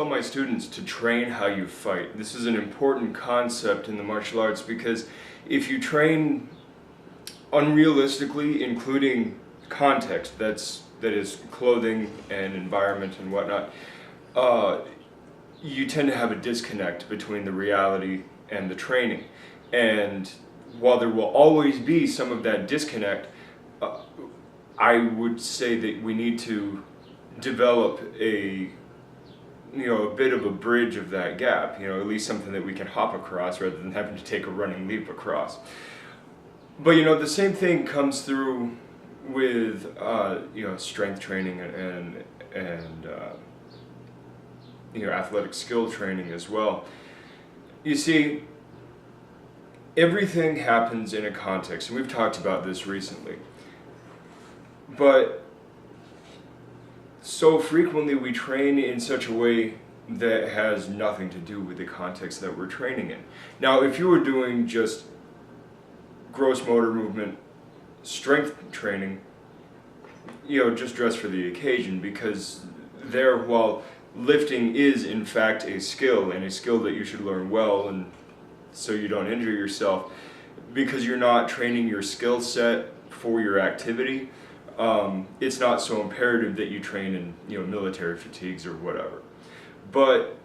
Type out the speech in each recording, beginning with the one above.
my students to train how you fight. This is an important concept in the martial arts because if you train unrealistically, including context, that is clothing and environment and whatnot, you tend to have a disconnect between the reality and the training. And while there will always be some of that disconnect, I would say that we need to develop a bit of a bridge of that gap, at least something that we can hop across rather than having to take a running leap across. But the same thing comes through with strength training and athletic skill training as well. You see, everything happens in a context, and we've talked about this recently. But so frequently we train in such a way that has nothing to do with the context that we're training in. Now, if you were doing just gross motor movement, strength training, just dress for the occasion, because while lifting is in fact a skill, and a skill that you should learn well, and so you don't injure yourself, because you're not training your skill set for your activity, it's not so imperative that you train in military fatigues or whatever. But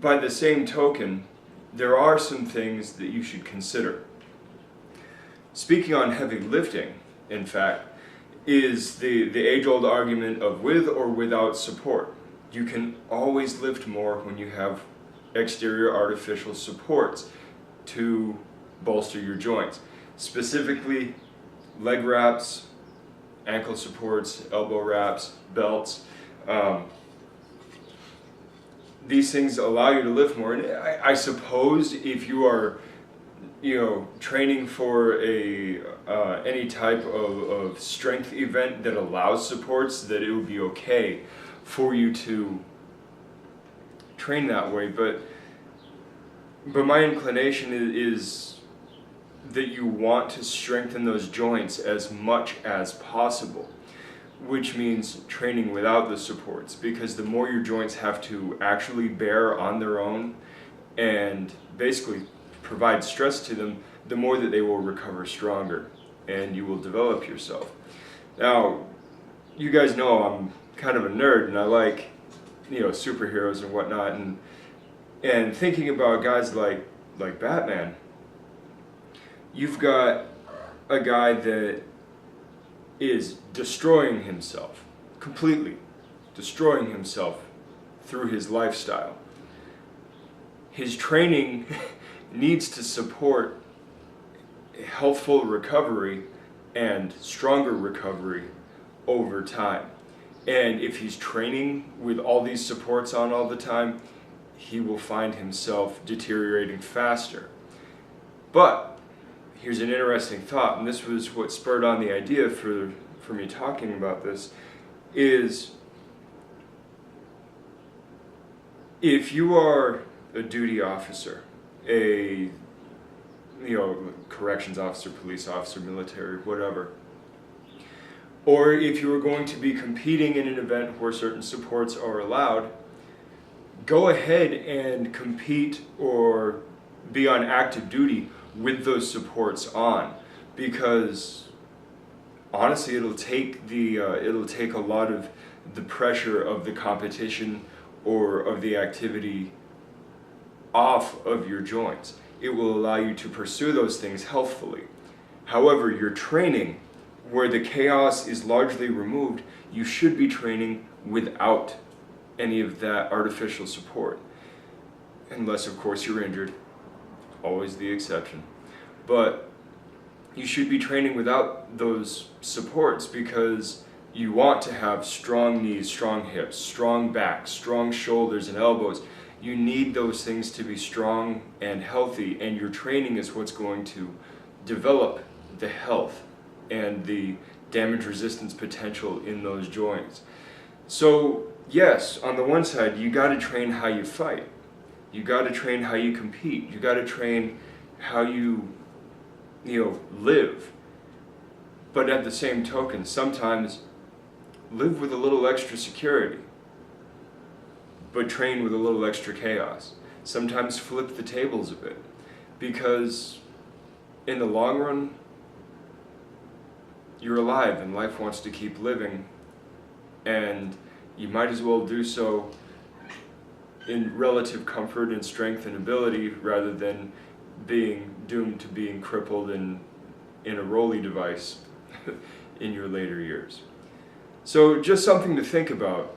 by the same token, there are some things that you should consider. Speaking on heavy lifting, in fact, is the age-old argument of with or without support. You can always lift more when you have exterior artificial supports to bolster your joints. Specifically, leg wraps, ankle supports, elbow wraps, belts. These things allow you to lift more. And I suppose if you are training for any type of strength event that allows supports, that it would be okay for you to train that way. But my inclination is that you want to strengthen those joints as much as possible, which means training without the supports, because the more your joints have to actually bear on their own and basically provide stress to them, the more that they will recover stronger and you will develop yourself. Now, you guys know I'm kind of a nerd and I like superheroes and whatnot, and thinking about guys like Batman, you've got a guy that is destroying himself, completely destroying himself through his lifestyle. His training needs to support healthful recovery and stronger recovery over time. And if he's training with all these supports on all the time, he will find himself deteriorating faster. But here's an interesting thought, and this was what spurred on the idea for me talking about this, is if you are a duty officer, a corrections officer, police officer, military, whatever, or if you are going to be competing in an event where certain supports are allowed, go ahead and compete or be on active duty with those supports on, because honestly it'll take a lot of the pressure of the competition or of the activity off of your joints. It will allow you to pursue those things healthfully. However, your training, where the chaos is largely removed, you should be training without any of that artificial support. Unless, of course, you're injured. Always the exception. But you should be training without those supports, because you want to have strong knees, strong hips, strong back, strong shoulders and elbows. You need those things to be strong and healthy, and your training is what's going to develop the health and the damage resistance potential in those joints. So yes, on the one side, you got to train how you fight. You got to train how you compete. You got to train how you live. But at the same token, sometimes live with a little extra security. but train with a little extra chaos. Sometimes flip the tables a bit, because in the long run, you're alive and life wants to keep living, and you might as well do so in relative comfort and strength and ability rather than being doomed to being crippled in a rolly device in your later years. So just something to think about.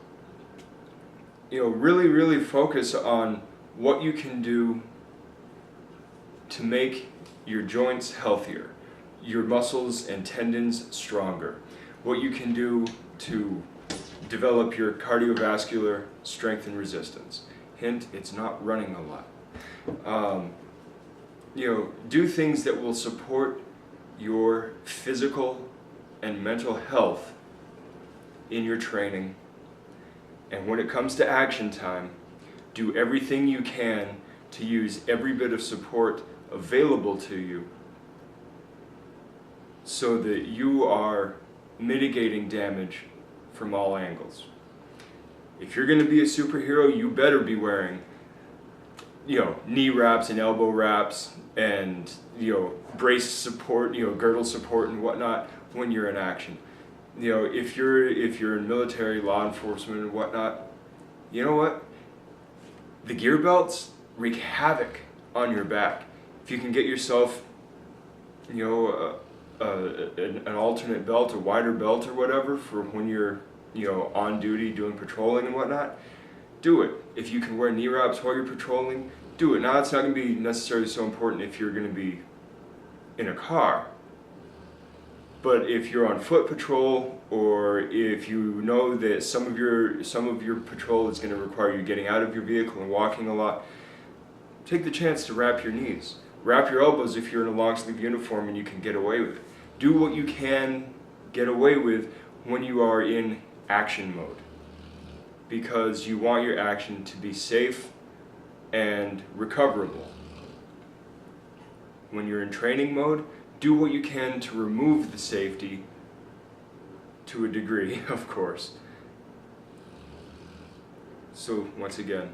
Really focus on what you can do to make your joints healthier, your muscles and tendons stronger, what you can do to develop your cardiovascular strength and resistance. Hint, it's not running a lot. Do things that will support your physical and mental health in your training. And when it comes to action time, do everything you can to use every bit of support available to you so that you are mitigating damage from all angles. If you're going to be a superhero, you better be wearing, knee wraps and elbow wraps and, brace support, girdle support and whatnot when you're in action. If you're in military, law enforcement and whatnot, you know what? The gear belts wreak havoc on your back. If you can get yourself, an alternate belt, a wider belt or whatever for when you're, on duty doing patrolling and whatnot, do it. If you can wear knee wraps while you're patrolling, do it. Now, it's not going to be necessarily so important if you're going to be in a car. But if you're on foot patrol, or if you know that some of your patrol is going to require you getting out of your vehicle and walking a lot, take the chance to wrap your knees. Wrap your elbows if you're in a long sleeve uniform and you can get away with it. Do what you can get away with when you are in action mode, because you want your action to be safe and recoverable. When you're in training mode, do what you can to remove the safety to a degree, of course. So once again,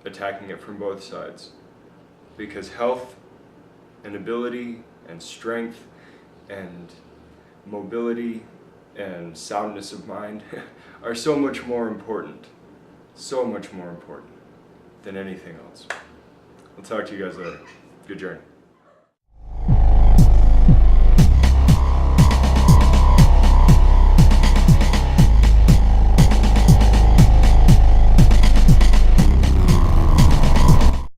attacking it from both sides, because health and ability and strength and mobility and soundness of mind are so much more important than anything else. I'll talk to you guys later. Good journey.